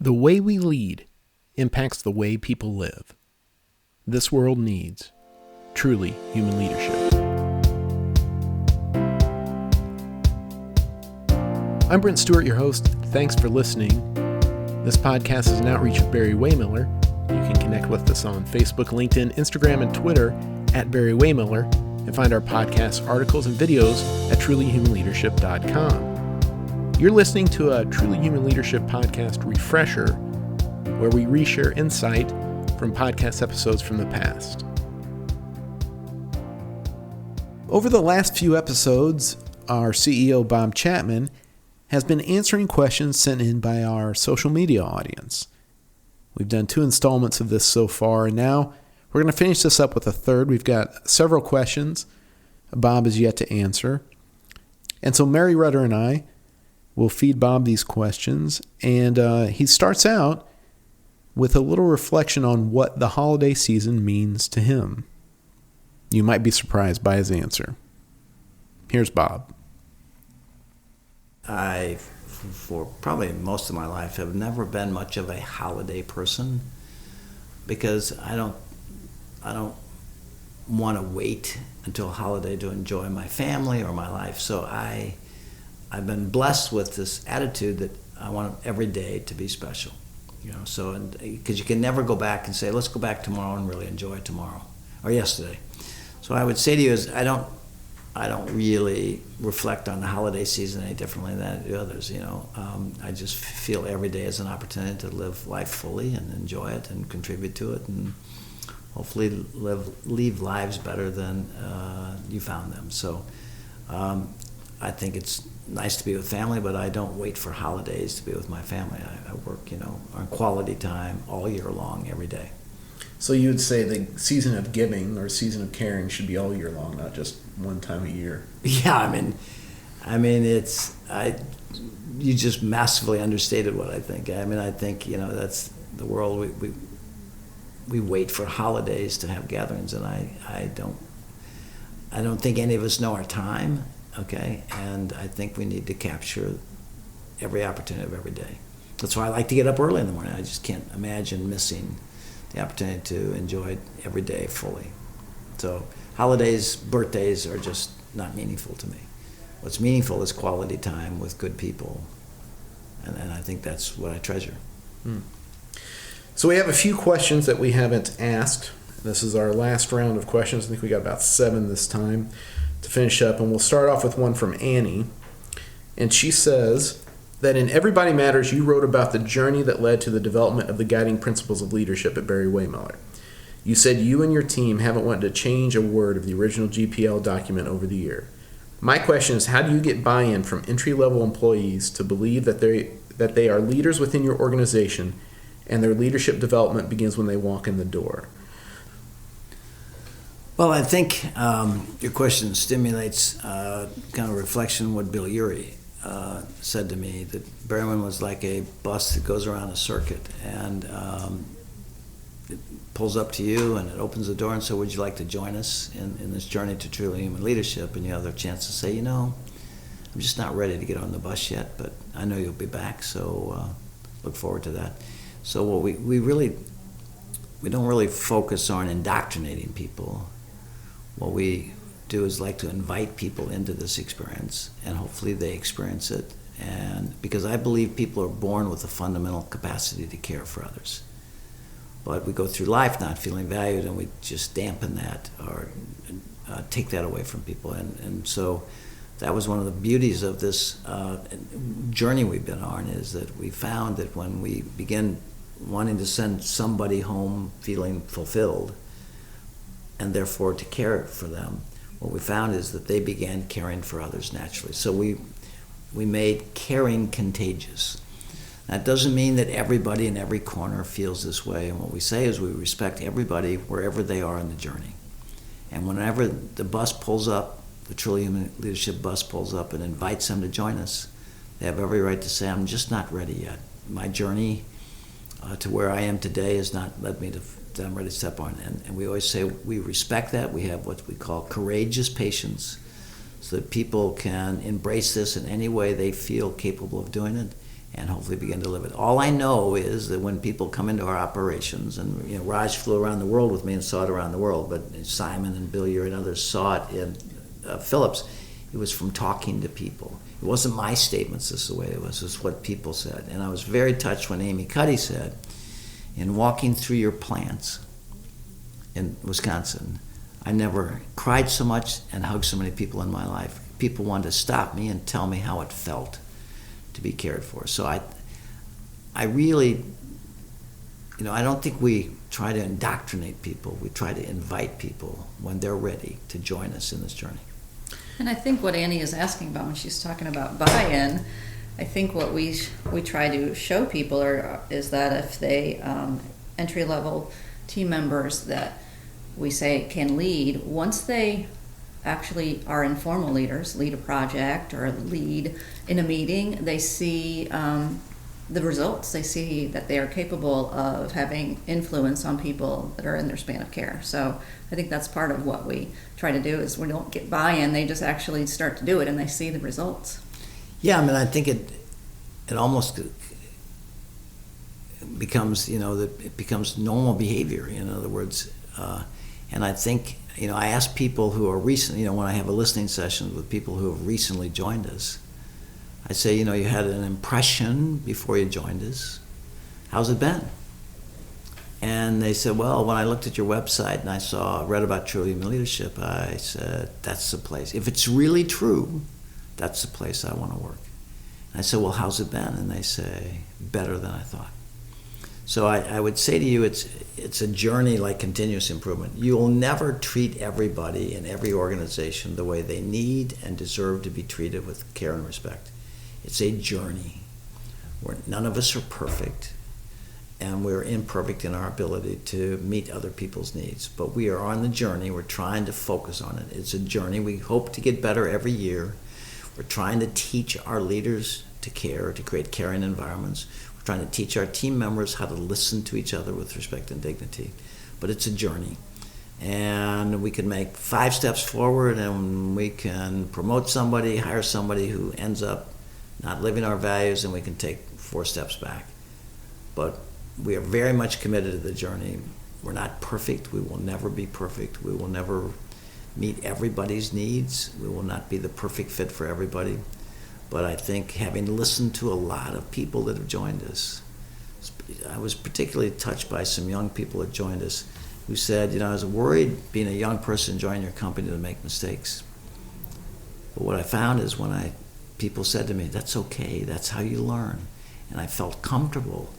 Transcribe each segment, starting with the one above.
The way we lead impacts the way people live. This world needs truly human leadership. I'm Brent Stewart, your host. Thanks for listening. This podcast is an outreach of Barry-Wehmiller. You can connect with us on Facebook, LinkedIn, Instagram, and Twitter at Barry-Wehmiller, and find our podcast articles and videos at trulyhumanleadership.com. You're listening to a Truly Human Leadership podcast refresher, where we reshare insight from podcast episodes from the past. Over the last few episodes, our CEO, Bob Chapman, has been answering questions sent in by our social media audience. We've done 2 installments of this so far, and now we're going to finish this up with a third. We've got several questions Bob is yet to answer. And so Mary Rudder and I will feed Bob these questions, and he starts out with a little reflection on what the holiday season means to him. You might be surprised by his answer. Here's Bob. I, for probably most of my life, have never been much of a holiday person because I don't want to wait until a holiday to enjoy my family or my life. So I've been blessed with this attitude that I want every day to be special, So because you can never go back and say, let's go back tomorrow and really enjoy tomorrow or yesterday. So I would say to you is I don't really reflect on the holiday season any differently than I do others. I just feel every day is an opportunity to live life fully and enjoy it and contribute to it and hopefully leave lives better than you found them. So I think it's nice to be with family, but I don't wait for holidays to be with my family. I work, on quality time all year long, every day. So you would say the season of giving or season of caring should be all year long, not just one time a year. Yeah, I mean, you just massively understated what I think. I think that's the world. We wait for holidays to have gatherings, and I don't think any of us know our time. Okay, and I think we need to capture every opportunity of every day. That's why I like to get up early in the morning. I just can't imagine missing the opportunity to enjoy every day fully. So holidays, birthdays are just not meaningful to me. What's meaningful is quality time with good people, and I think that's what I treasure. So we have a few questions that we haven't asked. This is our last round of questions. I think we got about 7 this time to finish up, and we'll start off with one from Annie. And she says that in Everybody Matters, you wrote about the journey that led to the development of the guiding principles of leadership at Barry-Wehmiller. You said you and your team haven't wanted to change a word of the original GPL document over the year. My question is, how do you get buy-in from entry-level employees to believe that they are leaders within your organization and their leadership development begins when they walk in the door? Well, I think your question stimulates kind of reflection on what Bill Urey said to me, that Barry-Wehmiller was like a bus that goes around a circuit, and it pulls up to you and it opens the door and says, would you like to join us in this journey to truly human leadership? And you have the chance to say, I'm just not ready to get on the bus yet, but I know you'll be back, so look forward to that. So what we don't really focus on indoctrinating people. What we do is like to invite people into this experience, and hopefully they experience it. And because I believe people are born with a fundamental capacity to care for others. But we go through life not feeling valued, and we just dampen that or take that away from people. And so that was one of the beauties of this journey we've been on, is that we found that when we begin wanting to send somebody home feeling fulfilled, and therefore to care for them, what we found is that they began caring for others naturally. So we made caring contagious. That doesn't mean that everybody in every corner feels this way, and what we say is we respect everybody wherever they are in the journey. And whenever the bus pulls up, the Truly Human Leadership bus pulls up and invites them to join us, they have every right to say, I'm just not ready yet. My journey to where I am today has not led me to that I'm ready to step on. And we always say we respect that. We have what we call courageous patience, so that people can embrace this in any way they feel capable of doing it, and hopefully begin to live it. All I know is that when people come into our operations, and Raj flew around the world with me and saw it around the world, but Simon and Bill Urey and others saw it in Phillips, it was from talking to people. It wasn't my statements, this is the way it was. It was what people said. And I was very touched when Amy Cuddy said, in walking through your plants in Wisconsin, I never cried so much and hugged so many people in my life. People wanted to stop me and tell me how it felt to be cared for. So I really, I don't think we try to indoctrinate people. We try to invite people when they're ready to join us in this journey. And I think what Annie is asking about when she's talking about buy-in, I think what we try to show people is that if they entry-level team members that we say can lead, once they actually are informal leaders, lead a project or lead in a meeting, they see the results. They see that they are capable of having influence on people that are in their span of care. So I think that's part of what we try to do is we don't get buy-in, they just actually start to do it and they see the results. Yeah, I think it almost becomes, it becomes normal behavior, in other words. And I think, I ask people who are recent, when I have a listening session with people who have recently joined us, I say, you had an impression before you joined us. How's it been? And they said, well, when I looked at your website and I read about True Human Leadership, I said, that's the place. If it's really true, that's the place I want to work. And I said, well, how's it been? And they say, better than I thought. So I would say to you, it's a journey like continuous improvement. You will never treat everybody in every organization the way they need and deserve to be treated with care and respect. It's a journey where none of us are perfect, and we're imperfect in our ability to meet other people's needs. But we are on the journey. We're trying to focus on it. It's a journey. We hope to get better every year. We're trying to teach our leaders to care, to create caring environments. We're trying to teach our team members how to listen to each other with respect and dignity. But it's a journey. And we can make 5 steps forward, and we can promote somebody, hire somebody who ends up not living our values, and we can take 4 steps back. But we are very much committed to the journey. We're not perfect. We will never be perfect. We will never meet everybody's needs. We will not be the perfect fit for everybody. But I think having listened to a lot of people that have joined us, I was particularly touched by some young people that joined us who said, I was worried being a young person joining your company to make mistakes. But what I found is when people said to me, that's okay, that's how you learn. And I felt comfortable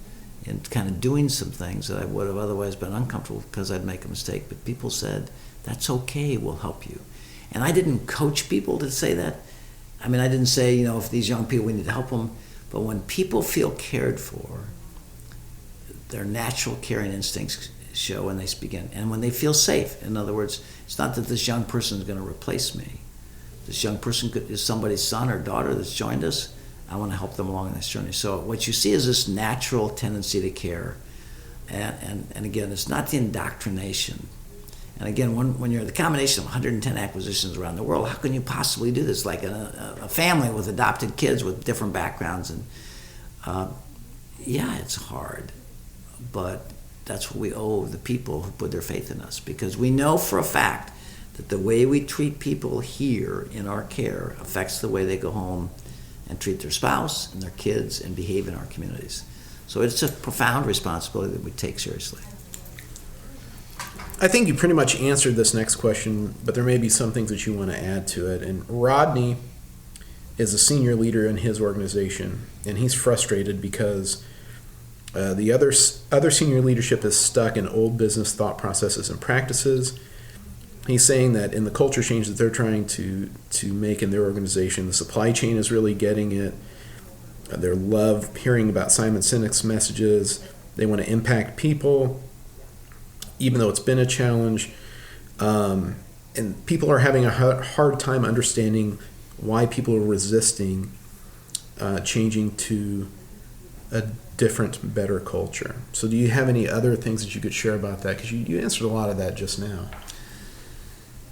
in kind of doing some things that I would have otherwise been uncomfortable because I'd make a mistake. But people said, that's okay, we'll help you. And I didn't coach people to say that. I didn't say, if these young people, we need to help them. But when people feel cared for, their natural caring instincts show and they begin. And when they feel safe, in other words, it's not that this young person is going to replace me. This young person is somebody's son or daughter that's joined us. I want to help them along this journey. So what you see is this natural tendency to care. And again, it's not the indoctrination. And again, when you're the combination of 110 acquisitions around the world, how can you possibly do this? Like a family with adopted kids with different backgrounds. And it's hard. But that's what we owe the people who put their faith in us. Because we know for a fact that the way we treat people here in our care affects the way they go home and treat their spouse and their kids and behave in our communities. So it's a profound responsibility that we take seriously. I think you pretty much answered this next question, but there may be some things that you want to add to it. And Rodney is a senior leader in his organization, and he's frustrated because the other senior leadership is stuck in old business thought processes and practices. He's saying that in the culture change that they're trying to make in their organization, the supply chain is really getting it. They love hearing about Simon Sinek's messages. They want to impact people, even though it's been a challenge. And people are having a hard time understanding why people are resisting changing to a different, better culture. So do you have any other things that you could share about that? Because you answered a lot of that just now.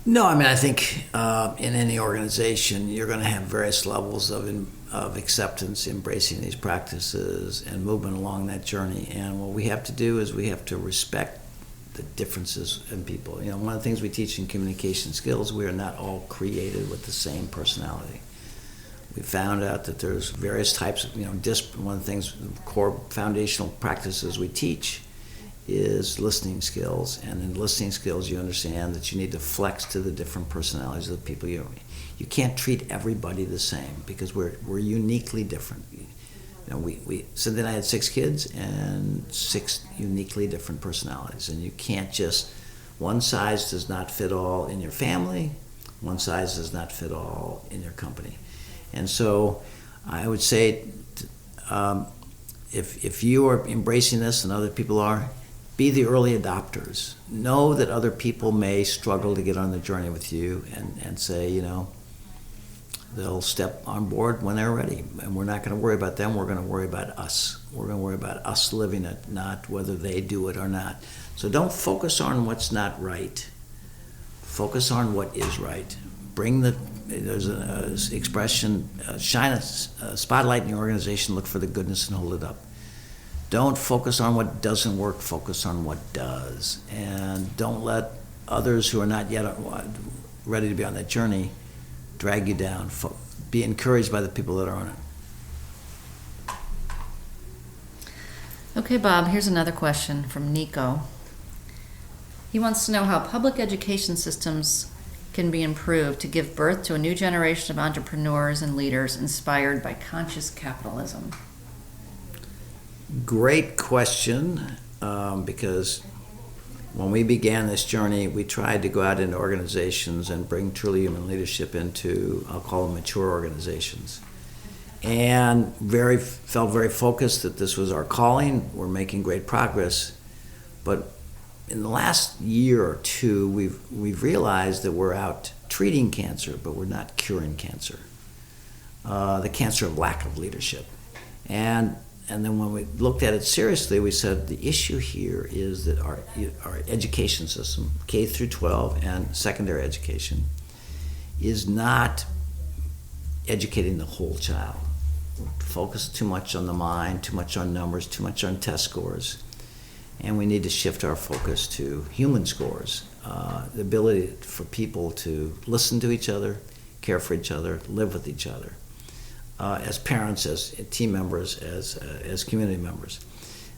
No, I think in any organization, you're going to have various levels of of acceptance, embracing these practices, and movement along that journey. And what we have to do is we have to respect the differences in people. You know, one of the things we teach in communication skills, we are not all created with the same personality. We found out that there's various types of, one of the things, core foundational practices we teach is listening skills. And in listening skills, you understand that you need to flex to the different personalities of the people you can't treat everybody the same because we're uniquely different. Cindy and I had 6 kids and 6 uniquely different personalities, and you can't just, one size does not fit all in your family, one size does not fit all in your company. And so I would say, if you are embracing this and other people are, be the early adopters. Know that other people may struggle to get on the journey with you and say, they'll step on board when they're ready. And we're not going to worry about them, we're going to worry about us. We're going to worry about us living it, not whether they do it or not. So don't focus on what's not right. Focus on what is right. There's an expression, shine a spotlight in your organization, look for the goodness and hold it up. Don't focus on what doesn't work, focus on what does. And don't let others who are not yet ready to be on that journey drag you down. Be encouraged by the people that are on it. Okay, Bob, here's another question from Nico. He wants to know how public education systems can be improved to give birth to a new generation of entrepreneurs and leaders inspired by conscious capitalism. Great question, because when we began this journey, we tried to go out into organizations and bring truly human leadership into, I'll call them mature organizations. And felt very focused that this was our calling. We're making great progress. But in the last year or two, we've realized that we're out treating cancer, but we're not curing cancer. The cancer of lack of leadership. And then when we looked at it seriously, we said the issue here is that our education system, K through 12 and secondary education, is not educating the whole child. We're focused too much on the mind, too much on numbers, too much on test scores. And we need to shift our focus to human scores, the ability for people to listen to each other, care for each other, live with each other. As parents, as team members, as community members.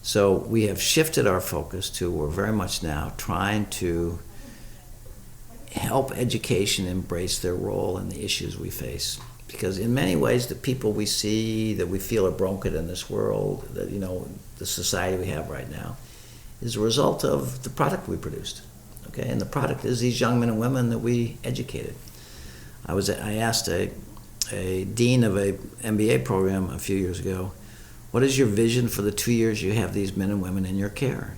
So we have shifted our focus to, we're very much now trying to help education embrace their role in the issues we face. Because in many ways, the people we see that we feel are broken in this world, that the society we have right now, is a result of the product we produced. Okay, and the product is these young men and women that we educated. I asked a dean of a MBA program a few years ago, what is your vision for the 2 years you have these men and women in your care?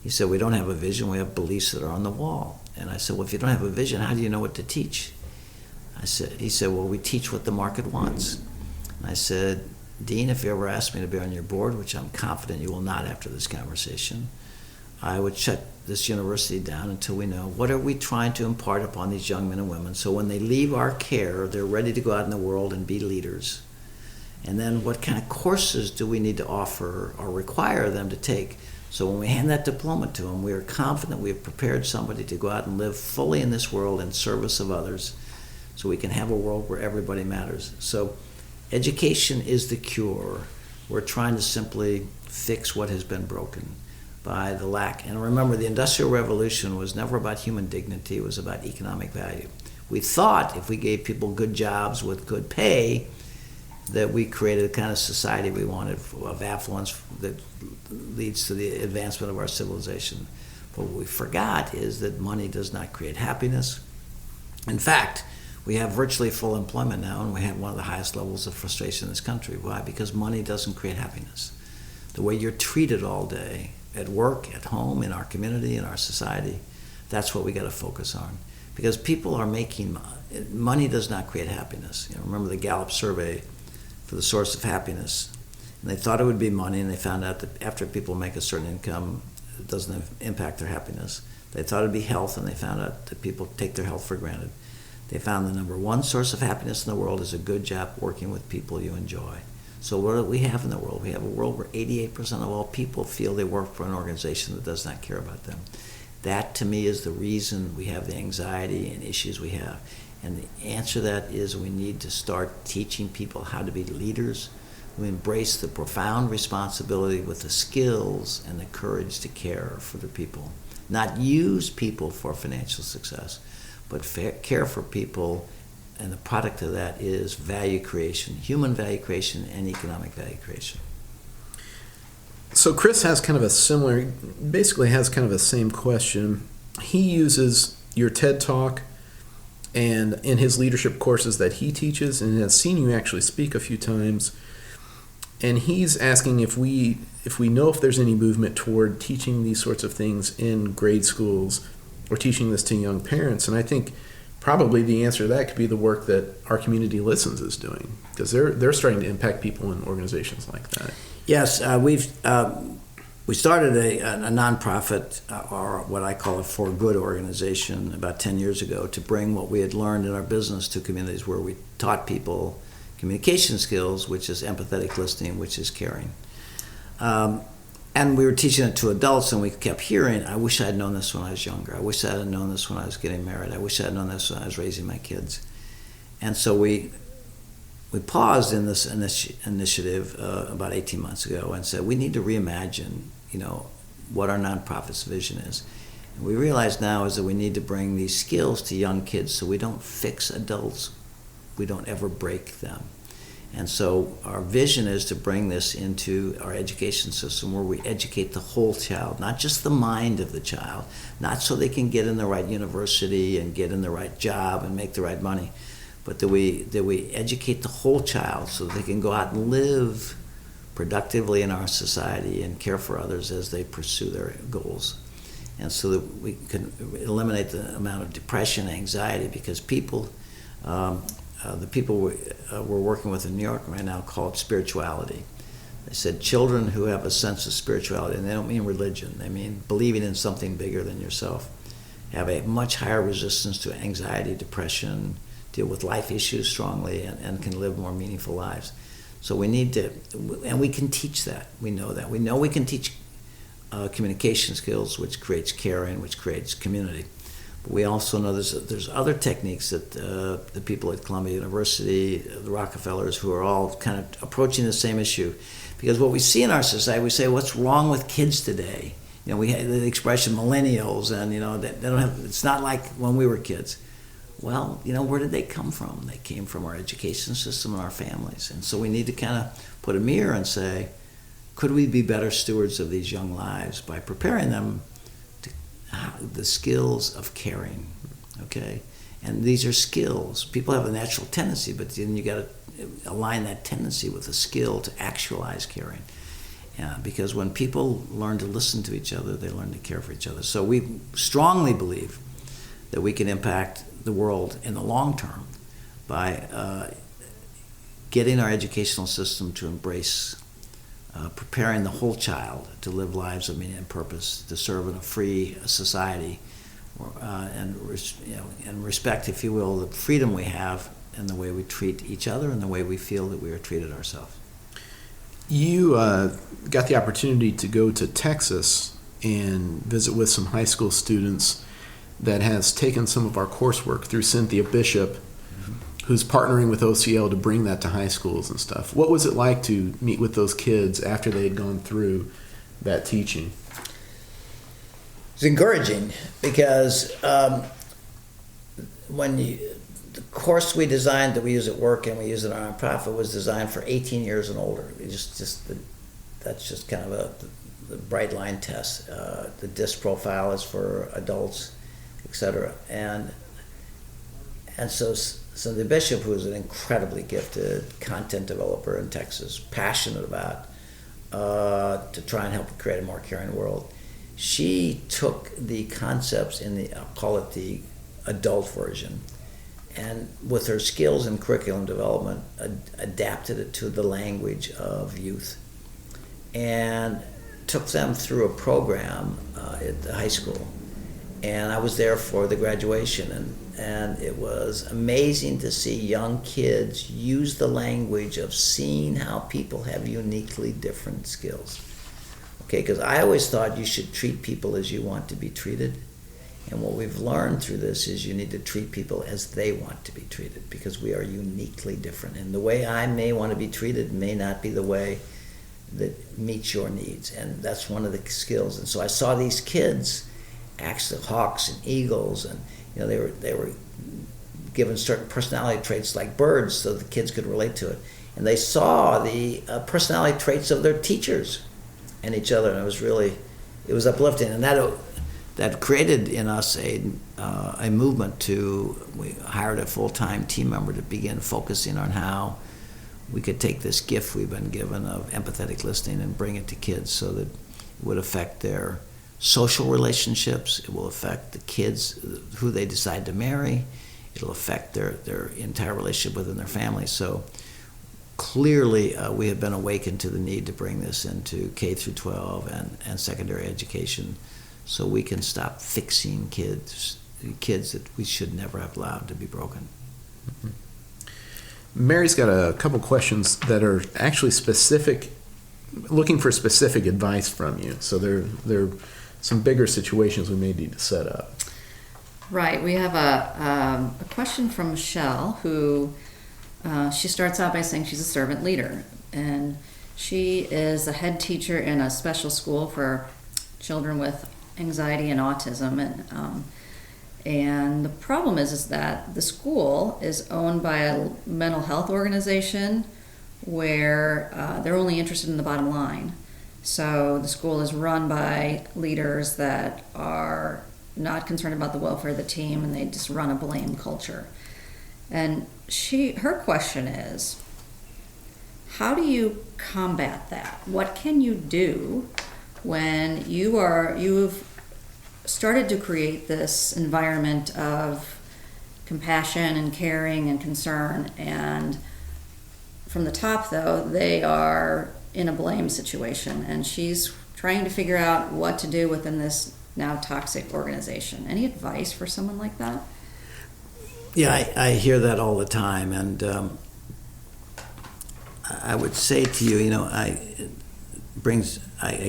He said, we don't have a vision, we have beliefs that are on the wall. And I said, well, if you don't have a vision, how do you know what to teach? He said, well, we teach what the market wants. And I said, Dean, if you ever ask me to be on your board, which I'm confident you will not after this conversation, I would shut this university down until we know what are we trying to impart upon these young men and women so when they leave our care, they're ready to go out in the world and be leaders. And then what kind of courses do we need to offer or require them to take so when we hand that diploma to them, we are confident we have prepared somebody to go out and live fully in this world in service of others so we can have a world where everybody matters. So education is the cure. We're trying to simply fix what has been broken by the lack. And remember, the Industrial Revolution was never about human dignity, it was about economic value. We thought if we gave people good jobs with good pay, that we created the kind of society we wanted of affluence that leads to the advancement of our civilization. But what we forgot is that money does not create happiness. In fact, we have virtually full employment now, and we have one of the highest levels of frustration in this country. Why? Because money doesn't create happiness. The way you're treated all day, at work, at home, in our community, in our society, that's what we got to focus on. Because people are making money does not create happiness. Remember the Gallup survey for the source of happiness, and they thought it would be money, and they found out that after people make a certain income, it doesn't impact their happiness. They thought it'd be health, and they found out that people take their health for granted. They found the number one source of happiness in the world is a good job working with people you enjoy. So what do we have in the world? We have a world where 88% of all people feel they work for an organization that does not care about them. That, to me, is the reason we have the anxiety and issues we have. And the answer to that is we need to start teaching people how to be leaders, who embrace the profound responsibility with the skills and the courage to care for the people. Not use people for financial success, but care for people, and the product of that is value creation, human value creation and economic value creation. So Chris has kind of a similar, basically has kind of the same question. He uses your TED Talk and in his leadership courses that he teaches, and has seen you actually speak a few times. And he's asking if we know if there's any movement toward teaching these sorts of things in grade schools or teaching this to young parents. And I think probably the answer to that could be the work that Our Community Listens is doing, because they're starting to impact people in organizations like that. Yes, we started a nonprofit, or what I call a for good organization, about 10 years ago to bring what we had learned in our business to communities, where we taught people communication skills, which is empathetic listening, which is caring. And we were teaching it to adults, and we kept hearing, I wish I had known this when I was younger. I wish I had known this when I was getting married. I wish I had known this when I was raising my kids. And so we paused in this initiative about 18 months ago and said, we need to reimagine, what our nonprofit's vision is. And we realize now is that we need to bring these skills to young kids so we don't fix adults. We don't ever break them. And so our vision is to bring this into our education system, where we educate the whole child, not just the mind of the child, not so they can get in the right university and get in the right job and make the right money, but that we educate the whole child so that they can go out and live productively in our society and care for others as they pursue their goals. And so that we can eliminate the amount of depression, anxiety, because people, the people we're working with in New York right now call it spirituality. They said children who have a sense of spirituality, and they don't mean religion, they mean believing in something bigger than yourself, have a much higher resistance to anxiety, depression, deal with life issues strongly, and can live more meaningful lives. So we need to, and we can teach that. We know that. We know we can teach communication skills, which creates caring, which creates community. But we also know there's other techniques that the people at Columbia University, the Rockefellers, who are all kind of approaching the same issue. Because what we see in our society, we say, what's wrong with kids today? We have the expression millennials, and they don't have. It's not like when we were kids. Well, where did they come from? They came from our education system and our families. And so we need to kind of put a mirror and say, could we be better stewards of these young lives by preparing them to the skills of caring, okay? And these are skills. People have a natural tendency, but then you got to align that tendency with a skill to actualize caring. Because when people learn to listen to each other, they learn to care for each other. So we strongly believe that we can impact the world in the long term by getting our educational system to embrace preparing the whole child to live lives of meaning and purpose, to serve in a free society, and respect, if you will, the freedom we have and the way we treat each other and the way we feel that we are treated ourselves. You got the opportunity to go to Texas and visit with some high school students that has taken some of our coursework through Cynthia Bishop, who's partnering with OCL to bring that to high schools and stuff. What was it like to meet with those kids after they had gone through that teaching? It's encouraging because the course we designed that we use at work and we use in our nonprofit was designed for 18 years and older. That's just kind of the bright line test. The DISC profile is for adults, etc. And so the Bishop, who is an incredibly gifted content developer in Texas, passionate about to try and help create a more caring world, she took the concepts in I'll call it the adult version, and with her skills in curriculum development, adapted it to the language of youth, and took them through a program at the high school. And I was there for the graduation, and it was amazing to see young kids use the language of seeing how people have uniquely different skills. Okay, because I always thought you should treat people as you want to be treated. And what we've learned through this is you need to treat people as they want to be treated, because we are uniquely different. And the way I may want to be treated may not be the way that meets your needs. And that's one of the skills. And so I saw these kids, actually hawks and eagles, and they were given certain personality traits like birds so the kids could relate to it. And they saw the personality traits of their teachers and each other, and it was uplifting. And that created in us a movement we hired a full-time team member to begin focusing on how we could take this gift we've been given of empathetic listening and bring it to kids so that it would affect their social relationships, it will affect the kids, who they decide to marry, it'll affect their entire relationship within their family. So clearly we have been awakened to the need to bring this into K through 12 and secondary education, so we can stop fixing kids that we should never have allowed to be broken. Mm-hmm. Mary's got a couple questions that are actually specific, looking for specific advice from you. So they're some bigger situations we may need to set up. Right. We have a question from Michelle, who she starts out by saying she's a servant leader, and she is a head teacher in a special school for children with anxiety and autism, and the problem is that the school is owned by a mental health organization where they're only interested in the bottom line. So the school is run by leaders that are not concerned about the welfare of the team, and they just run a blame culture. And her question is, how do you combat that? What can you do when you've started to create this environment of compassion and caring and concern, and from the top, though, they are in a blame situation, and she's trying to figure out what to do within this now toxic organization. Any advice for someone like that? Yeah, I hear that all the time, and I would say to you, I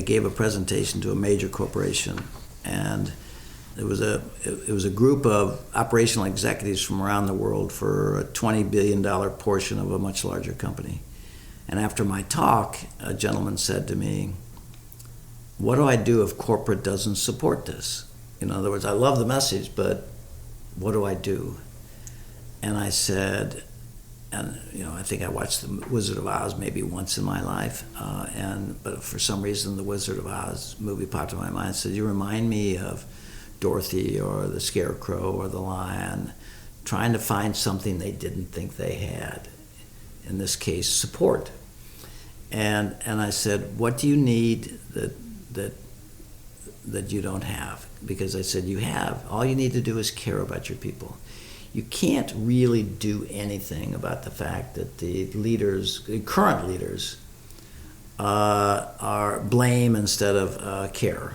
gave a presentation to a major corporation, and it was a group of operational executives from around the world for a $20 billion portion of a much larger company. And after my talk, a gentleman said to me, "What do I do if corporate doesn't support this? In other words, I love the message, but what do I do?" And I said, I think I watched The Wizard of Oz maybe once in my life, but for some reason the Wizard of Oz movie popped in my mind. It said, "You remind me of Dorothy or the Scarecrow or the Lion, trying to find something they didn't think they had. In this case, support." And I said, "What do you need that you don't have?" Because I said, all you need to do is care about your people. You can't really do anything about the fact that the current leaders, are blame instead of care.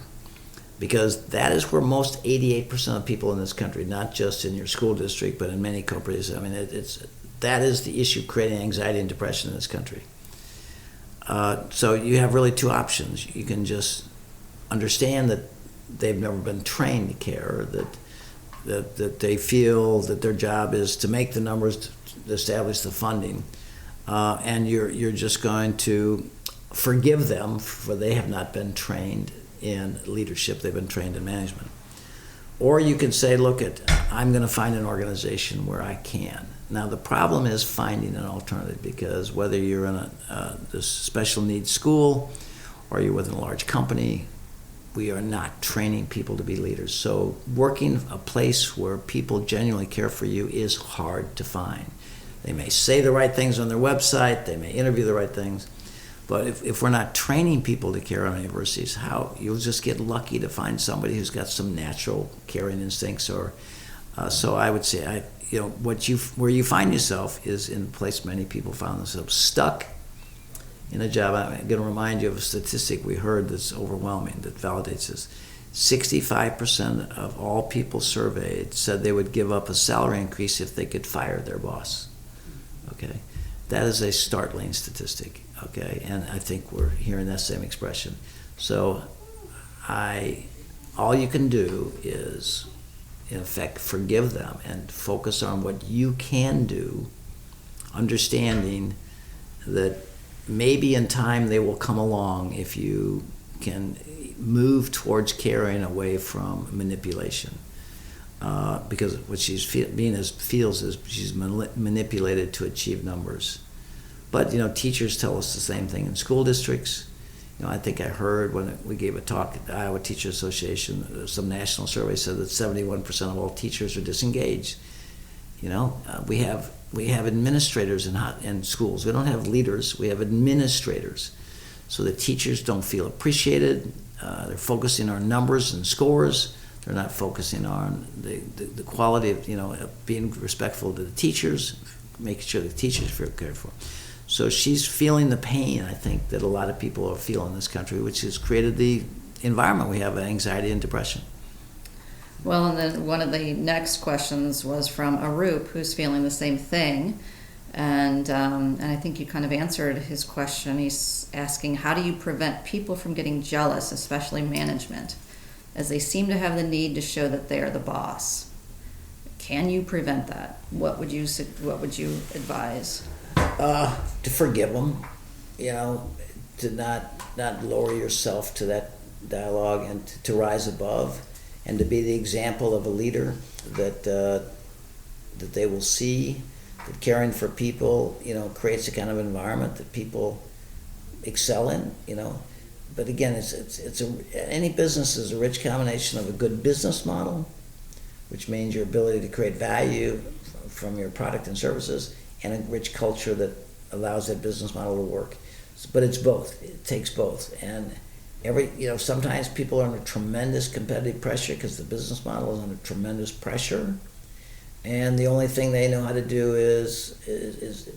Because that is where most 88% of people in this country, not just in your school district, but in many companies, that is the issue creating anxiety and depression in this country. So you have really two options. You can just understand that they've never been trained to care, that they feel that their job is to make the numbers, to establish the funding, and you're just going to forgive them for they have not been trained in leadership, they've been trained in management. Or you can say, I'm going to find an organization where I can. Now the problem is finding an alternative, because whether you're in this special needs school or you're within a large company, we are not training people to be leaders. So working a place where people genuinely care for you is hard to find. They may say the right things on their website, they may interview the right things, but if we're not training people to care on universities, you'll just get lucky to find somebody who's got some natural caring instincts. So I would say, where you find yourself is in a place many people found themselves stuck in a job. I'm going to remind you of a statistic we heard that's overwhelming, that validates this. 65% of all people surveyed said they would give up a salary increase if they could fire their boss. Okay, that is a startling statistic. Okay, and I think we're hearing that same expression. So, all you can do is, in effect, forgive them and focus on what you can do, understanding that maybe in time they will come along if you can move towards caring away from manipulation. Because what she's feels is she's manipulated to achieve numbers. But teachers tell us the same thing in school districts. I think I heard when we gave a talk at the Iowa Teachers Association, some national survey said that 71% of all teachers are disengaged. We have administrators in schools. We don't have leaders. We have administrators. So the teachers don't feel appreciated. They're focusing on numbers and scores. They're not focusing on the quality of being respectful to the teachers, making sure the teachers feel cared for. So she's feeling the pain, I think, that a lot of people are feeling in this country, which has created the environment we have, anxiety and depression. Well, and then one of the next questions was from Arup, who's feeling the same thing. And I think you kind of answered his question. He's asking, how do you prevent people from getting jealous, especially management, as they seem to have the need to show that they are the boss? Can you prevent that? What would you advise? To forgive them, to not lower yourself to that dialogue, and to rise above, and to be the example of a leader that they will see, that caring for people, creates a kind of environment that people excel in, But again, any business is a rich combination of a good business model, which means your ability to create value from your product and services, and a rich culture that allows that business model to work. But it's both. It takes both. And sometimes people are under tremendous competitive pressure because the business model is under tremendous pressure. And the only thing they know how to do is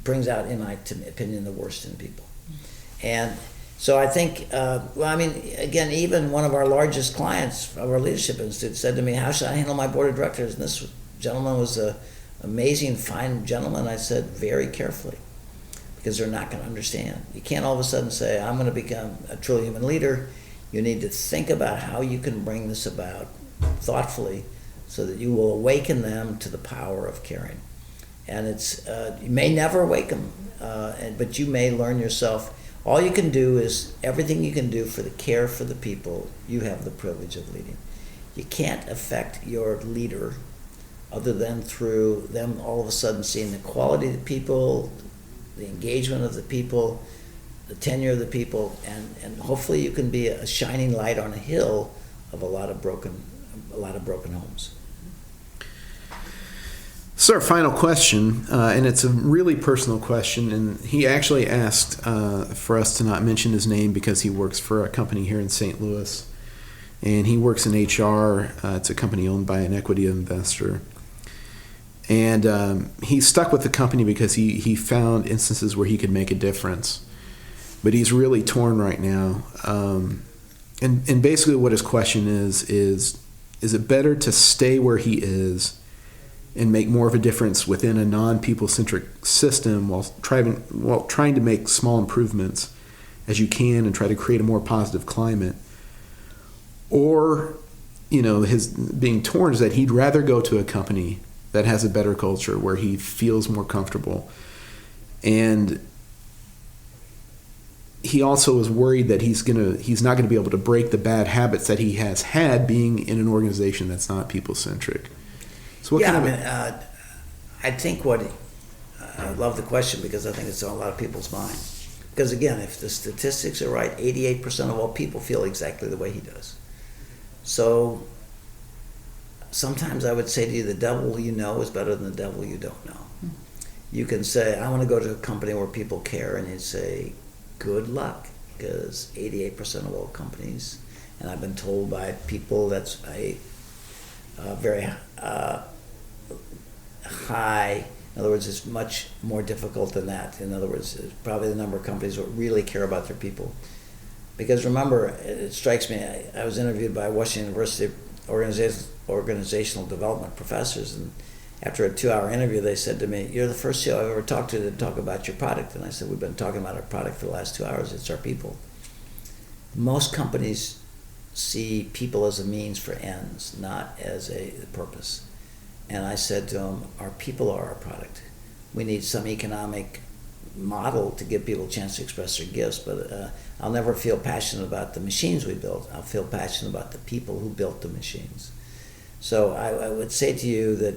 brings out, in my opinion, the worst in people. And so I think, again, even one of our largest clients of our Leadership Institute said to me, how should I handle my board of directors? And this gentleman was an amazing, fine gentleman. I said, very carefully, because they're not going to understand. You can't all of a sudden say, I'm going to become a truly human leader. You need to think about how you can bring this about thoughtfully so that you will awaken them to the power of caring. And you may never awaken them, but you may learn yourself. All you can do is everything you can do for the care for the people you have the privilege of leading. You can't affect your leader other than through them all of a sudden seeing the quality of the people, the engagement of the people, the tenure of the people, and hopefully you can be a shining light on a hill of a lot of broken homes. So our final question, and it's a really personal question, and he actually asked for us to not mention his name because he works for a company here in St. Louis, and he works in HR. It's a company owned by an equity investor. And he's stuck with the company because he found instances where he could make a difference. But he's really torn right now. And basically what his question is it better to stay where he is and make more of a difference within a non-people-centric system while trying to make small improvements as you can and try to create a more positive climate? Or, his being torn is that he'd rather go to a company that has a better culture where he feels more comfortable. And he also is worried that he's not going to be able to break the bad habits that he has had being in an organization that's not people-centric. So I think I love the question because I think it's on a lot of people's mind. Because again, if the statistics are right, 88% of all people feel exactly the way he does. So sometimes I would say to you, the devil you know is better than the devil you don't know. Mm-hmm. You can say, I want to go to a company where people care, and you'd say, good luck, because 88% of all companies, and I've been told by people that's a very high In other words, it's much more difficult than that. In other words, it's probably the number of companies that really care about their people. Because remember, it strikes me, I was interviewed by Washington University organizational development professors, and after a 2-hour interview, they said to me, "You're the first CEO I've ever talked to talk about your product." And I said, "We've been talking about our product for the last 2 hours. It's our people." Most companies see people as a means for ends, not as a purpose. And I said to them, our people are our product. We need some economic model to give people a chance to express their gifts, but I'll never feel passionate about the machines we built. I'll feel passionate about the people who built the machines. So I would say to you that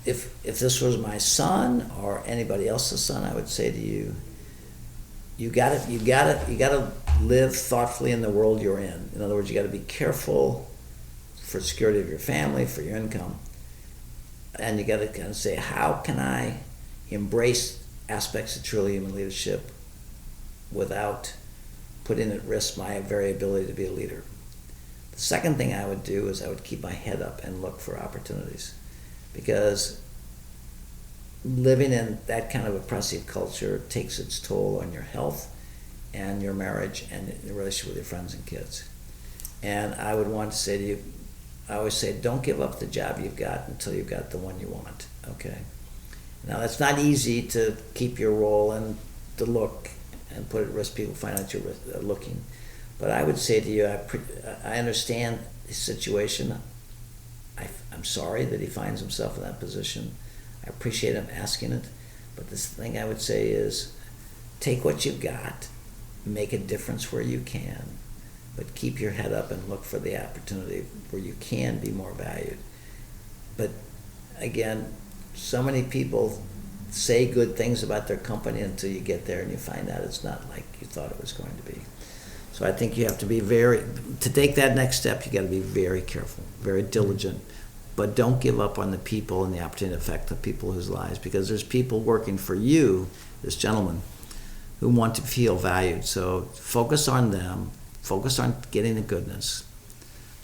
if this was my son or anybody else's son, I would say to you, you gotta live thoughtfully in the world you're in. In other words, you gotta be careful for the security of your family, for your income. And you gotta kind of say, how can I embrace aspects of truly human leadership without putting at risk my very ability to be a leader? The second thing I would do is I would keep my head up and look for opportunities. Because living in that kind of oppressive culture takes its toll on your health and your marriage and your relationship with your friends and kids. And I would want to say to you, I always say, don't give up the job you've got until you've got the one you want, okay? Now, that's not easy to keep your role and to look and put at risk people find out you're looking. But I would say to you, I understand his situation. I'm sorry that he finds himself in that position. I appreciate him asking it. But this thing I would say is, take what you've got, make a difference where you can, but keep your head up and look for the opportunity where you can be more valued. But again, so many people say good things about their company until you get there and you find out it's not like you thought it was going to be. So I think you have to be to take that next step, you got to be very careful, very diligent, but don't give up on the people and the opportunity to affect the people whose lives, because there's people working for you, this gentleman, who want to feel valued. So focus on them, focus on getting the goodness,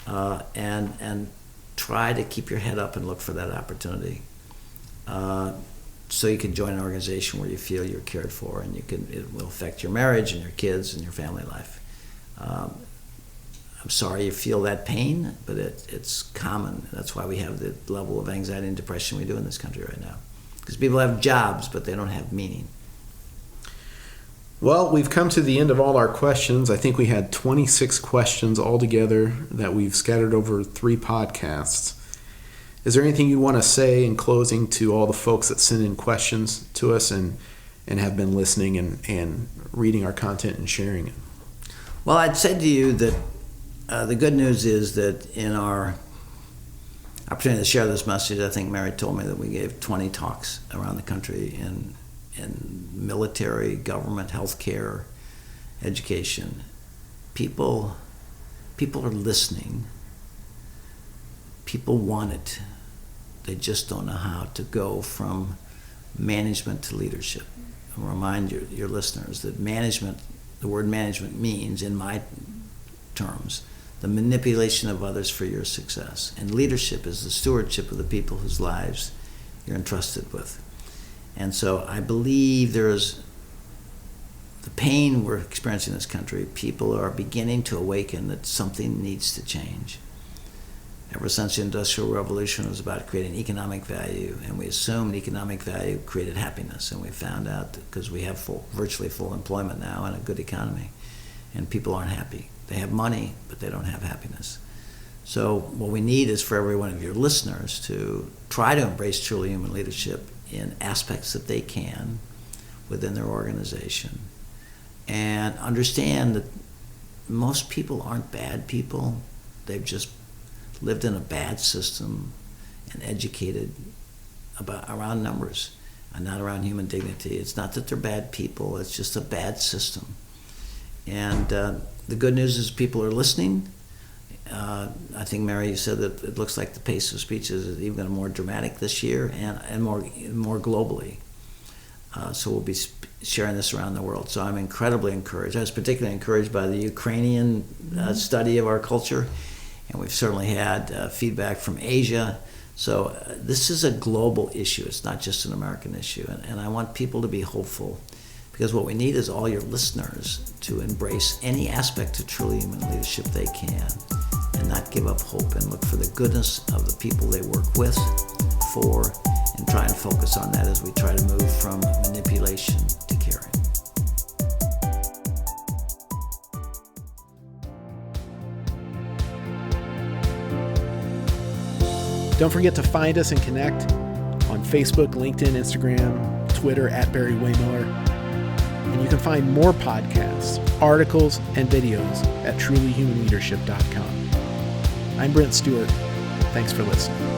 and try to keep your head up and look for that opportunity. So you can join an organization where you feel you're cared for, and it will affect your marriage and your kids and your family life. I'm sorry you feel that pain, but it's common. That's why we have the level of anxiety and depression we do in this country right now. Because people have jobs, but they don't have meaning. Well, we've come to the end of all our questions. I think we had 26 questions altogether that we've scattered over 3 podcasts. Is there anything you want to say in closing to all the folks that send in questions to us and have been listening and reading our content and sharing it? Well, I'd say to you that the good news is that in our opportunity to share this message, I think Mary told me that we gave 20 talks around the country in military, government, healthcare, education. People are listening. People want it. They just don't know how to go from management to leadership. I'll remind your listeners that the word management means, in my terms, the manipulation of others for your success. And leadership is the stewardship of the people whose lives you're entrusted with. And so I believe there's the pain we're experiencing in this country. People are beginning to awaken that something needs to change. Ever since the Industrial Revolution, it was about creating economic value, and we assumed economic value created happiness, and we found out that because we have virtually full employment now and a good economy, and people aren't happy. They have money, but they don't have happiness. So what we need is for every one of your listeners to try to embrace truly human leadership in aspects that they can within their organization, and understand that most people aren't bad people. They've just lived in a bad system and educated around numbers and not around human dignity. It's not that they're bad people, it's just a bad system. And the good news is people are listening. I think, Mary, you said that it looks like the pace of speech is even more dramatic this year and more globally. So we'll be sharing this around the world. So I'm incredibly encouraged. I was particularly encouraged by the Ukrainian study of our culture. And we've certainly had feedback from Asia. So this is a global issue. It's not just an American issue. And I want people to be hopeful, because what we need is all your listeners to embrace any aspect of truly human leadership they can and not give up hope and look for the goodness of the people they work with, for, and try and focus on that as we try to move from manipulation to caring. Don't forget to find us and connect on Facebook, LinkedIn, Instagram, Twitter at Barry-Wehmiller. And you can find more podcasts, articles, and videos at trulyhumanleadership.com. I'm Brent Stewart. Thanks for listening.